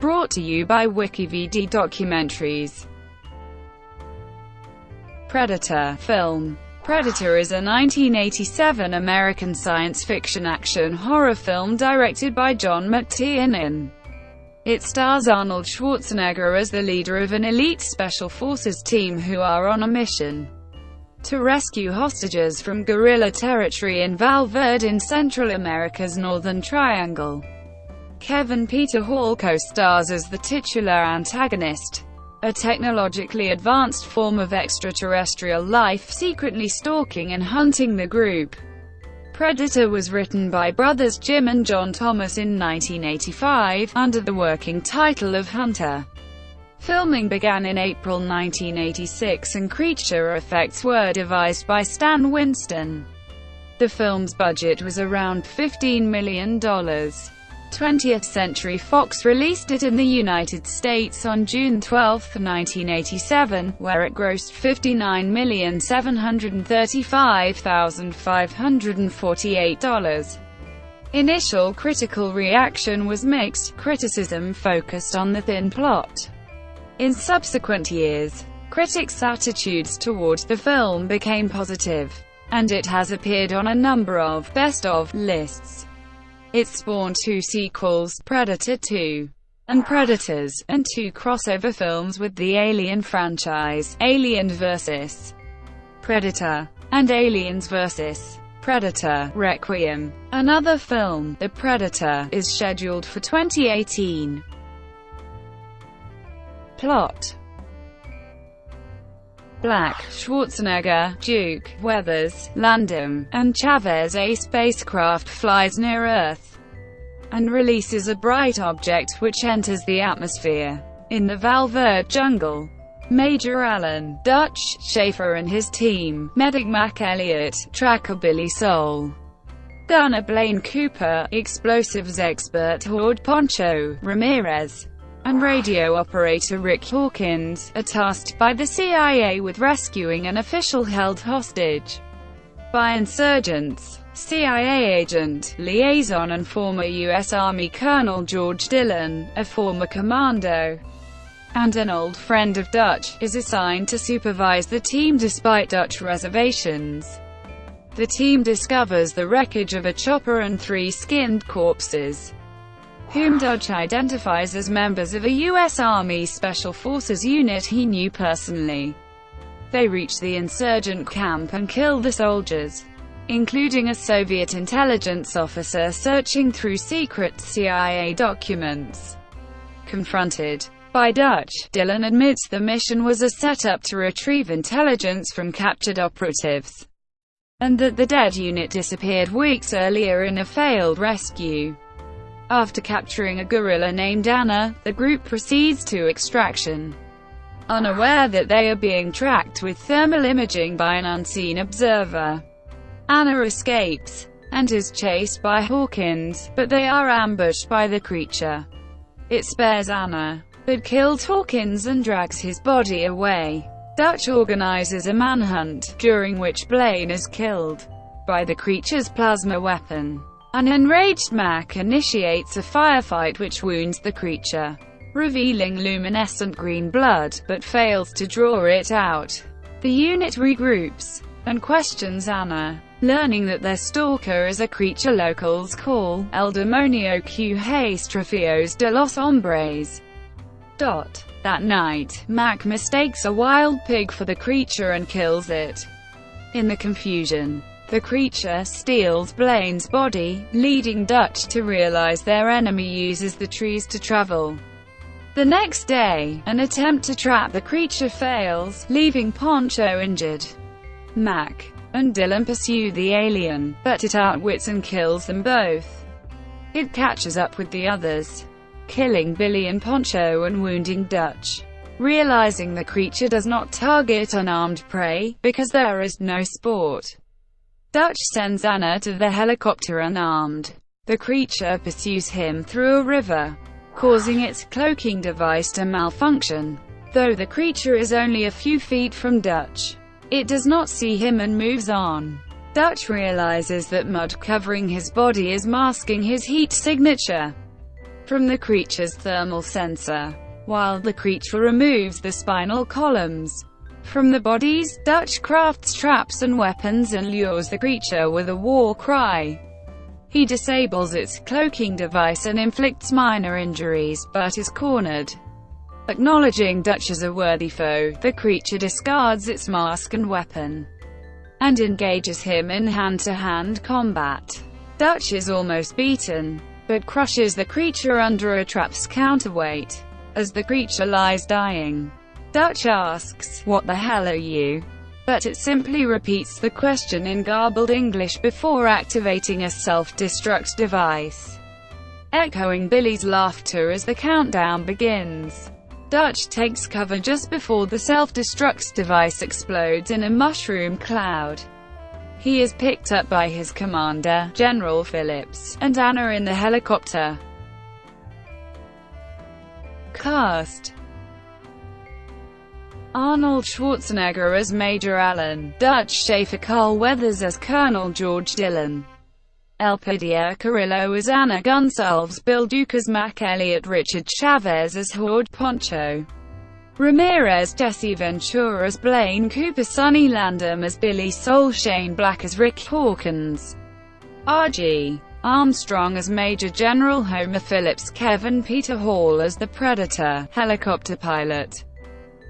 Brought to you by WikiVidi Documentaries. Predator film. Predator is a 1987 American science fiction action horror film directed by John McTiernan. It stars Arnold Schwarzenegger as the leader of an elite special forces team who are on a mission to rescue hostages from guerrilla territory in Val Verde in Central America's Northern Triangle. Kevin Peter Hall co-stars as the titular antagonist, a technologically advanced form of extraterrestrial life secretly stalking and hunting the group. Predator was written by brothers Jim and John Thomas in 1985, under the working title of Hunter. Filming began in April 1986 and creature effects were devised by Stan Winston. The film's budget was around $15 million. 20th Century Fox released it in the United States on June 12, 1987, where it grossed $59,735,548. Initial critical reaction was mixed. Criticism focused on the thin plot. In subsequent years, critics' attitudes toward the film became positive, and it has appeared on a number of best of lists. It spawned two sequels, Predator 2 and Predators, and two crossover films with the Alien franchise, Alien vs. Predator and Aliens vs. Predator: Requiem. Another film, The Predator, is scheduled for 2018. Plot. Black, Schwarzenegger, Duke, Weathers, Landon, and Chavez. A spacecraft flies near Earth and releases a bright object which enters the atmosphere. In the Val Verde jungle, Major Alan Dutch Schaefer and his team, Medic Mac Elliott, Tracker Billy Soul, Gunner Blaine Cooper, explosives expert Horde Poncho Ramirez, and radio operator Rick Hawkins, are tasked by the CIA with rescuing an official held hostage by insurgents. CIA agent, liaison and former U.S. Army Colonel George Dillon, a former commando and an old friend of Dutch, is assigned to supervise the team despite Dutch reservations. The team discovers the wreckage of a chopper and 3 skinned corpses, whom Dutch identifies as members of a U.S. Army Special Forces unit he knew personally. They reach the insurgent camp and kill the soldiers, including a Soviet intelligence officer searching through secret CIA documents. Confronted by Dutch, Dillon admits the mission was a setup to retrieve intelligence from captured operatives, and that the dead unit disappeared weeks earlier in a failed rescue. After capturing a guerrilla named Anna, the group proceeds to extraction, unaware that they are being tracked with thermal imaging by an unseen observer. Anna escapes and is chased by Hawkins, but they are ambushed by the creature. It spares Anna, but kills Hawkins and drags his body away. Dutch organizes a manhunt, during which Blaine is killed by the creature's plasma weapon. An enraged Mac initiates a firefight which wounds the creature, revealing luminescent green blood, but fails to draw it out. The unit regroups and questions Anna, learning that their stalker is a creature locals call El Demonio que Estrafios de los Hombres. That night, Mac mistakes a wild pig for the creature and kills it. In the confusion, the creature steals Blaine's body, leading Dutch to realize their enemy uses the trees to travel. The next day, an attempt to trap the creature fails, leaving Poncho injured. Mac and Dillon pursue the alien, but it outwits and kills them both. It catches up with the others, killing Billy and Poncho and wounding Dutch. Realizing the creature does not target unarmed prey, because there is no sport, Dutch sends Anna to the helicopter unarmed. The creature pursues him through a river, causing its cloaking device to malfunction. Though the creature is only a few feet from Dutch, it does not see him and moves on. Dutch realizes that mud covering his body is masking his heat signature. from the creature's thermal sensor, while the creature removes the spinal columns from the bodies. Dutch crafts traps and weapons and lures the creature with a war cry. He disables its cloaking device and inflicts minor injuries, but is cornered. Acknowledging Dutch as a worthy foe, the creature discards its mask and weapon, and engages him in hand-to-hand combat. Dutch is almost beaten, but crushes the creature under a trap's counterweight. As the creature lies dying, Dutch asks, "What the hell are you?" But it simply repeats the question in garbled English before activating a self-destruct device, echoing Billy's laughter as the countdown begins. Dutch takes cover just before the self-destruct device explodes in a mushroom cloud. He is picked up by his commander, General Phillips, and Anna in the helicopter. Cast: Arnold Schwarzenegger as Major Allen, Dutch Schaefer, Carl Weathers as Colonel George Dillon, Elpidia Carrillo as Anna Gonsalves, Bill Duke as Mac Elliott, Richard Chavez as Horde Poncho, Ramirez Jesse Ventura as Blaine Cooper, Sonny Landham as Billy Soul, Shane Black as Rick Hawkins, R.G. Armstrong as Major General Homer Phillips, Kevin Peter Hall as the Predator helicopter pilot.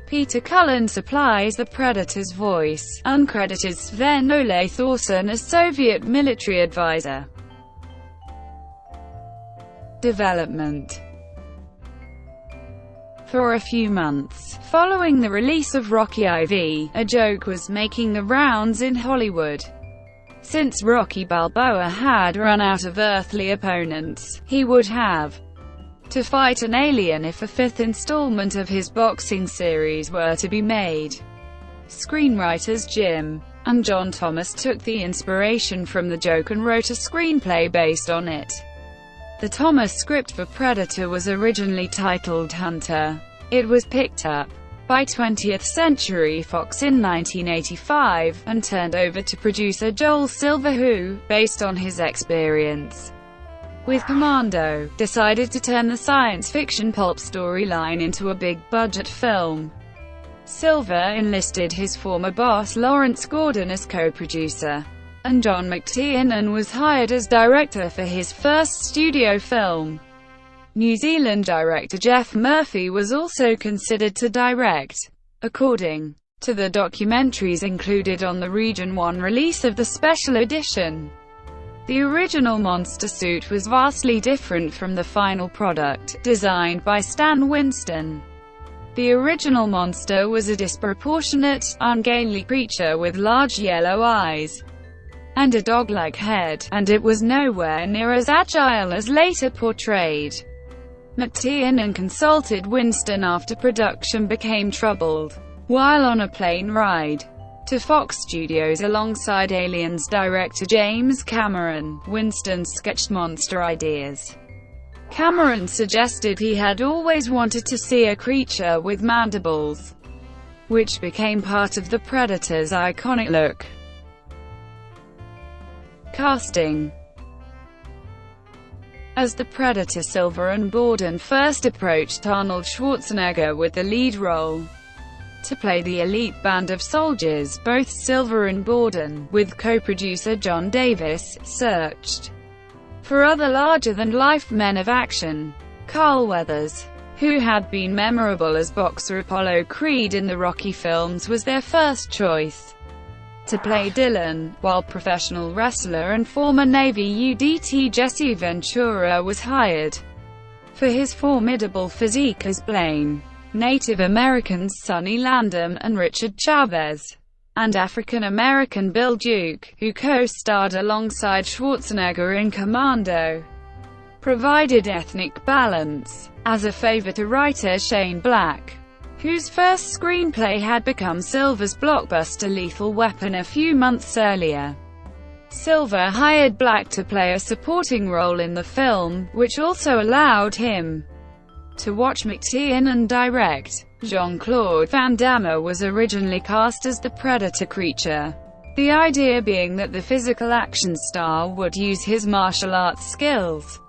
Peter Cullen supplies the Predator's voice. Uncredited: Sven Ole Thorsen as Soviet military advisor. Development: for a few months following the release of Rocky IV, a joke was making the rounds in Hollywood. Since Rocky Balboa had run out of earthly opponents, he would have to fight an alien if a fifth installment of his boxing series were to be made. Screenwriters Jim and John Thomas took the inspiration from the joke and wrote a screenplay based on it. The Thomas script for Predator was originally titled Hunter. It was picked up by 20th Century Fox in 1985, and turned over to producer Joel Silver, who, based on his experience with Commando, decided to turn the science fiction pulp storyline into a big-budget film. Silver enlisted his former boss Lawrence Gordon as co-producer, and John McTiernan was hired as director for his first studio film. New Zealand director Jeff Murphy was also considered to direct, according to the documentaries included on the Region 1 release of the special edition. The original monster suit was vastly different from the final product, designed by Stan Winston. The original monster was a disproportionate, ungainly creature with large yellow eyes and a dog-like head, and it was nowhere near as agile as later portrayed. McTiernan consulted Winston after production became troubled. While on a plane ride to Fox Studios alongside Aliens director James Cameron, Winston sketched monster ideas. Cameron suggested he had always wanted to see a creature with mandibles, which became part of the Predator's iconic look. Casting: as the Predator, Silver and Borden first approached Arnold Schwarzenegger with the lead role to play the elite band of soldiers. Both Silver and Borden, with co-producer John Davis, searched for other larger-than-life men of action. Carl Weathers, who had been memorable as boxer Apollo Creed in the Rocky films, was their first choice to play Dillon, while professional wrestler and former Navy UDT Jesse Ventura was hired for his formidable physique as Blaine. Native Americans Sonny Landham and Richard Chavez, and African-American Bill Duke, who co-starred alongside Schwarzenegger in Commando, provided ethnic balance. As a favor to writer Shane Black, whose first screenplay had become Silver's blockbuster Lethal Weapon a few months earlier, Silver hired Black to play a supporting role in the film, which also allowed him to watch McTiernan direct. Jean-Claude Van Damme was originally cast as the Predator creature, the idea being that the physical action star would use his martial arts skills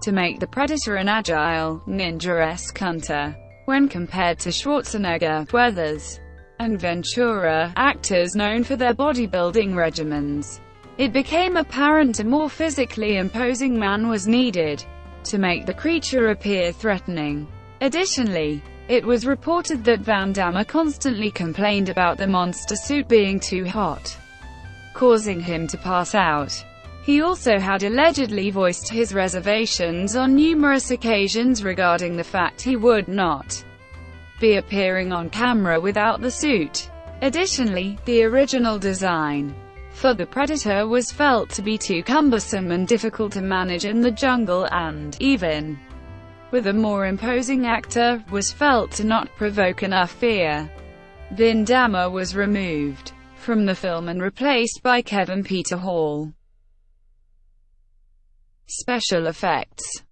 to make the Predator an agile, ninja-esque hunter. When compared to Schwarzenegger, Weathers, and Ventura, actors known for their bodybuilding regimens, it became apparent a more physically imposing man was needed to make the creature appear threatening. Additionally, it was reported that Van Damme constantly complained about the monster suit being too hot, causing him to pass out. He also had allegedly voiced his reservations on numerous occasions regarding the fact he would not be appearing on camera without the suit. Additionally, the original design for the Predator was felt to be too cumbersome and difficult to manage in the jungle, and, even with a more imposing actor, was felt to not provoke enough fear. Van Damme was removed from the film and replaced by Kevin Peter Hall. Special effects.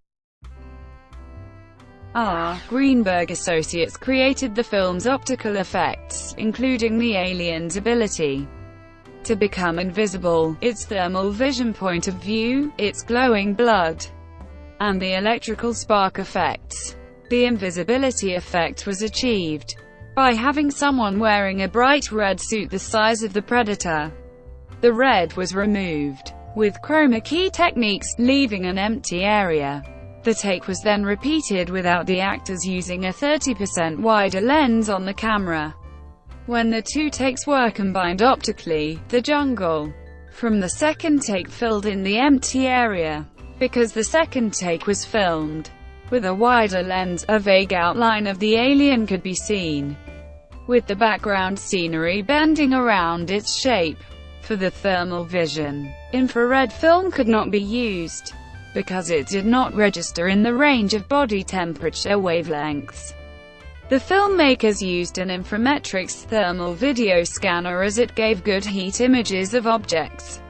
R. Greenberg Associates created the film's optical effects, including the alien's ability to become invisible, its thermal vision point of view, its glowing blood, and the electrical spark effects. The invisibility effect was achieved by having someone wearing a bright red suit the size of the Predator. The red was removed with chroma key techniques, leaving an empty area. The take was then repeated without the actors using a 30% wider lens on the camera. When the two takes were combined optically, the jungle from the second take filled in the empty area. Because the second take was filmed with a wider lens, a vague outline of the alien could be seen, with the background scenery bending around its shape. For the thermal vision, infrared film could not be used, because it did not register in the range of body temperature wavelengths. The filmmakers used an Inframetrics thermal video scanner as it gave good heat images of objects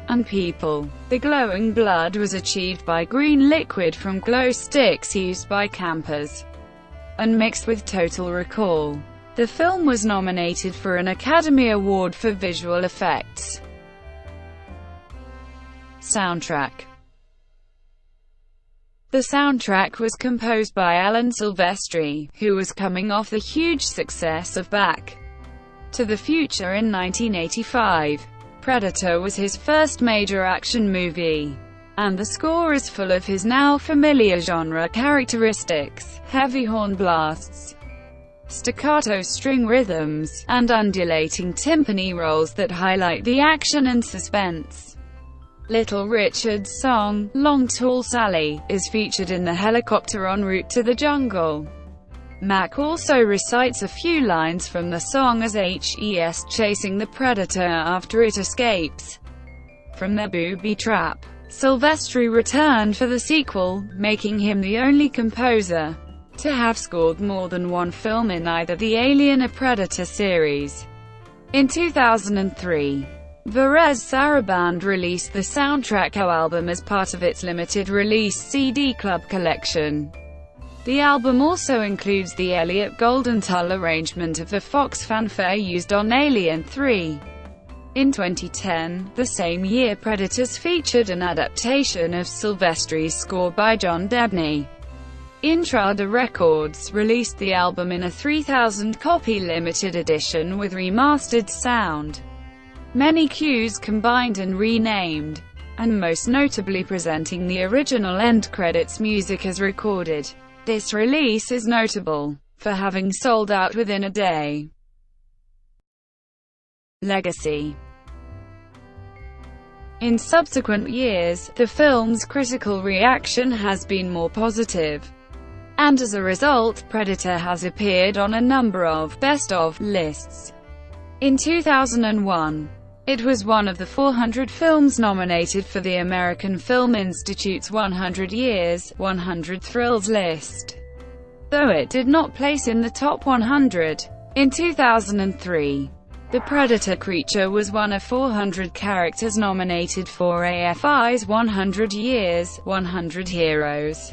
and people. The glowing blood was achieved by green liquid from glow sticks used by campers and mixed with Total Recall. The film was nominated for an Academy Award for Visual Effects. Soundtrack. The soundtrack was composed by Alan Silvestri, who was coming off the huge success of Back to the Future in 1985. Predator was his first major action movie, and the score is full of his now familiar genre characteristics: heavy horn blasts, staccato string rhythms, and undulating timpani rolls that highlight the action and suspense. Little Richard's song, "Long Tall Sally," is featured in the helicopter en route to the jungle. Mac also recites a few lines from the song as HES chasing the Predator after it escapes from their booby trap. Silvestri returned for the sequel, making him the only composer to have scored more than one film in either the Alien or Predator series. In 2003, Varese Sarabande released the soundtrack album as part of its limited release CD Club collection. The album also includes the Elliot Goldenthal arrangement of the Fox fanfare used on Alien 3. In 2010, the same year, Predators featured an adaptation of Silvestri's score by John Debney. Intrada Records released the album in a 3,000-copy limited edition with remastered sound, many cues combined and renamed, and most notably presenting the original end credits music as recorded. This release is notable for having sold out within a day. Legacy. In subsequent years, the film's critical reaction has been more positive, and as a result, Predator has appeared on a number of "best of" lists. In 2001, it was one of the 400 films nominated for the American Film Institute's 100 Years, 100 Thrills list, though it did not place in the top 100. In 2003, the Predator creature was one of 400 characters nominated for AFI's 100 Years, 100 Heroes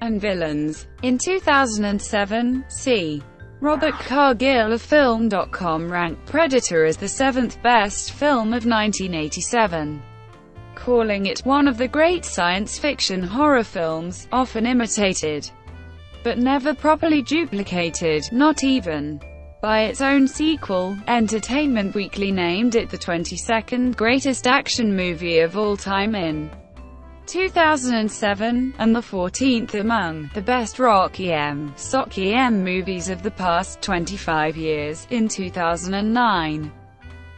and Villains. In 2007, C. Robert Cargill of Film.com ranked Predator as the 7th best film of 1987. calling it one of the great science fiction horror films, often imitated, but never properly duplicated, not even by its own sequel. Entertainment Weekly named it the 22nd greatest action movie of all time in 2007, and the 14th among the best Rocky M. Socky M movies of the past 25 years, in 2009,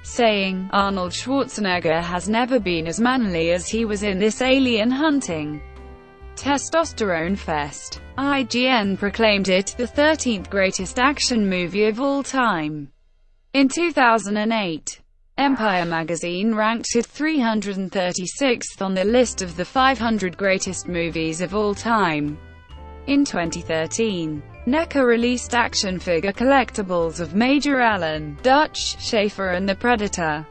saying, "Arnold Schwarzenegger has never been as manly as he was in this alien-hunting testosterone fest." IGN proclaimed it the 13th greatest action movie of all time. In 2008, Empire magazine ranked it 336th on the list of the 500 greatest movies of all time. In 2013, NECA released action figure collectibles of Major Allen, Dutch, Schaefer and the Predator,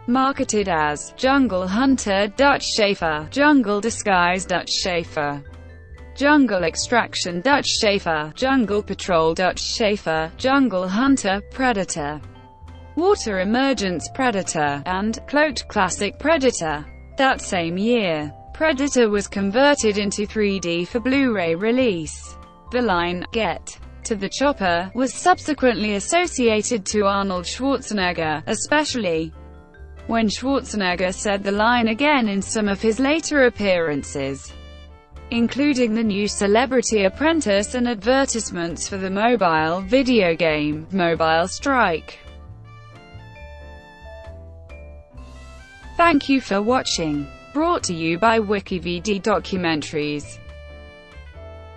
marketed as Jungle Hunter, Dutch Schaefer, Jungle Disguise, Dutch Schaefer, Jungle Extraction, Dutch Schaefer, Jungle Patrol, Dutch Schaefer, Jungle Hunter, Predator, Water Emergence Predator, and Cloaked Classic Predator. That same year, Predator was converted into 3D for Blu-ray release. The line, "Get to the chopper," was subsequently associated to Arnold Schwarzenegger, especially when Schwarzenegger said the line again in some of his later appearances, including the new Celebrity Apprentice and advertisements for the mobile video game, Mobile Strike. Thank you for watching. Brought to you by WikiVidi Documentaries.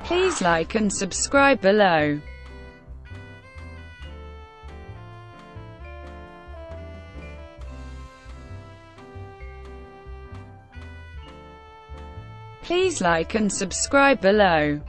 Please like and subscribe below. Please like and subscribe below.